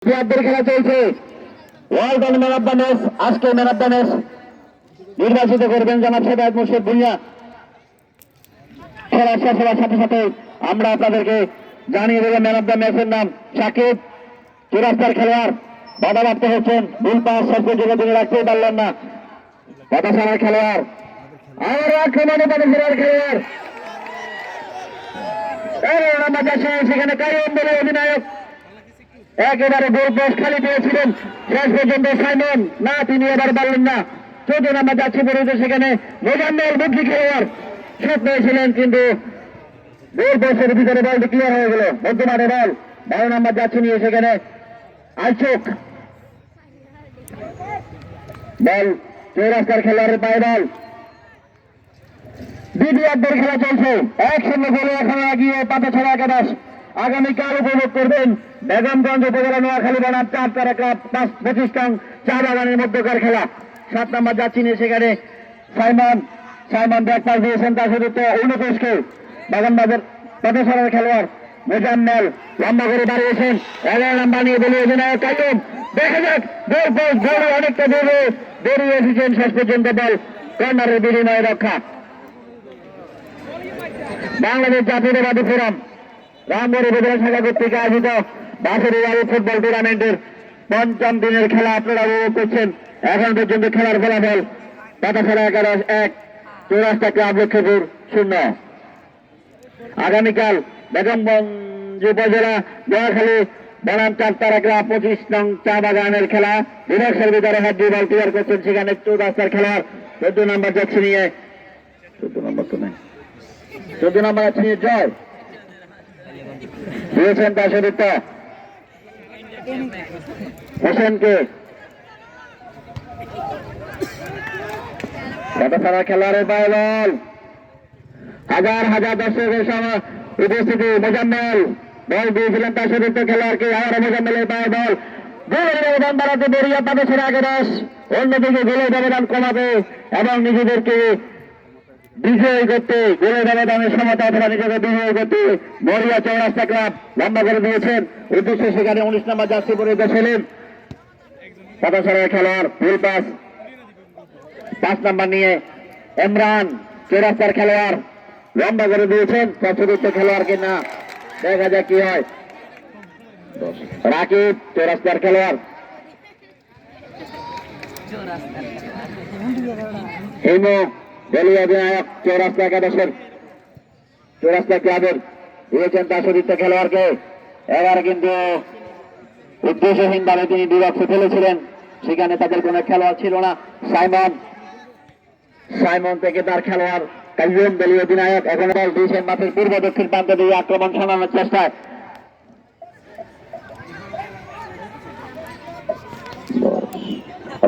প্লেয়ারদের খেলা চলছে। World man of the match, আজকে ম্যান অব দ্য ম্যাচ নির্বাচিত করবেন জনাব হেদায়েত মোর্শেদ ভূঁইয়া। খেলা শেষ হওয়ার সাথে সাথে আমরা আপনাদেরকে জানিয়ে দেব ম্যান অব দ্য ম্যাচের নাম সাকিব। চুরাস্তার খেলোয়াড় বাধা প্রাপ্ত হচ্ছেন, ভুল পাস সরকার যোগ্য তিনি রাখতেই পারলেন না। বাধা ছাড়ার খেলোয়াড় আর আক্রমণে বাধা ছাড়ার খেলোয়াড় সেখানে কাইয়ুম বলে অধিনায়ক একেবারে গোল পোস্ট খালি পেয়েছিলেন, শেষ পর্যন্ত সাইমন না, তিনি এবার পারলেন না। 14 নাম্বার যাচ্ছে পড়েছে, সেখানে মোজাম্মেল মুখী খেলোয়াড় শট পেয়েছিলেন, কিন্তু গোল পোস্টের ভিতরে বলটি ক্লিয়ার হয়ে গেল। মধ্যমাঠে বল 12 নাম্বার যাচ্ছে নিয়ে, সেখানে আইচক বল চৌরাস্তার খেলোয়াড়ের পায়ে বল। দ্বিতীয়ার্ধের খেলা চলছে, 1-0 গোলে এখন এগিয়ে পাতাছড়া একাদশ। আগামীকাল উপভোগ করবেন বেগমগঞ্জ উপজেলা নোয়াখালী বনাম 4 তারা ক্লাব 25 নং চা বাগানের মধ্যকার খেলা। 7 নম্বর যাচ্ছি নিয়ে, সেখানে সাইমন ব্যাক পাস দিয়েছেন, তার সতীর্থ অনুপেশকে বাগানবাজার পাতাছড়ার খেলোয়াড় মোজাম্মেল লম্বা করে দাঁড়িয়েছেন। 11 নম্বর নিয়ে বলে অধিনায়ক কাইয়ুম, দেখা যাক গোল পোস্ট গোল অনেকটা দূরে বেরিয়ে এসেছেন, শেষ পর্যন্ত বল কর্নারের বিনিময়ে রক্ষা। বাংলাদেশ জাতীয়তাবাদী ফোরাম রামগড় উপজেলা শাখা কর্তৃক আয়োজিত বাছুরি ফুটবল টুর্নামেন্টের 5ম দিনের খেলা আপনারা উপভোগ করছেন। এখন পর্যন্ত খেলার ফলাফল পাতাছড়া একাদশ 1, চৌরাস্তা ক্লাব লক্ষ্মীপুর 0। আগামীকাল বেগমগঞ্জ উপজেলা নোয়াখালী বনাম 4 তারা ক্লাব 25 নং চা বাগানের খেলা। বিভাগের ভিতরে হাত দিয়ে বল ক্লিয়ার করছেন, সেখানে চৌরাস্তার খেলোয়াড় 14 নম্বর যাচ্ছে নিয়ে, 14 নম্বর তো নেই, 14 নম্বর যাচ্ছে নিয়ে জয় দিয়েছেন তার সতীর্থ হোসেনকে। পাতাছড়া খেলোয়াড়ের পায়ে বল, হাজার হাজার দর্শকের উপস্থিতি। মোজাম্মেল বল দিয়েছিলেন তার সতীর্থ খেলোয়াড়কে, আবার মোজাম্মেলের পায়ে বল। গোলের ব্যবধান বাড়াতে বেরিয়ে পাতাছড়া একাদশ, অন্যদিকে গোলের ব্যবধান কমাবে এবং নিজেদেরকে বিজয় করতে, গোলের ব্যবধানের সমতা অথবা নিজেকে বিজয় করতে মরিয়া চৌরাস্তা ক্লাব লম্বা করে দিয়েছেন উদ্দেশ্যে, সেখানে 19 নম্বর জার্সি পরে ছিলেন পাতাছড়ার খেলোয়াড়, ভুল পাস। 5 নম্বর নিয়ে ইমরান চৌরাস্তার খেলোয়াড় লম্বা করে দিয়েছেন চতুর্থ খেলোয়াড়কে, না, দেখা যাক কি হয়। রাকিব চৌরাস্তার খেলোয়াড়, হিমু দলীয় অধিনায়ক চৌরাস্তা একাদশের চৌরাস্তা ক্লাবের দিয়েছেন তার সতীর্থ খেলোয়াড়কে। এবার কিন্তু উদ্দেশ্যহীন ভাবে তিনি বিভক্ত ফেলেছিলেন, সেখানে তাদের কোন খেলোয়াড় ছিল না। সাইমন থেকে তার খেলোয়াড় কাইয়ুম দলীয় অধিনায়ক এখন বল দিয়েছেন মাঠের পূর্ব দক্ষিণ প্রান্ত দিয়ে আক্রমণ সামলানোর চেষ্টায়।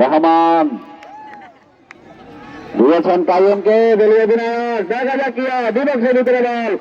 রহমান দিয়েছেন কাইয়ুমকে দলীয় অধিনায়ক, দেখা যাক কি হয়। বিভক্তের ভিতরে বল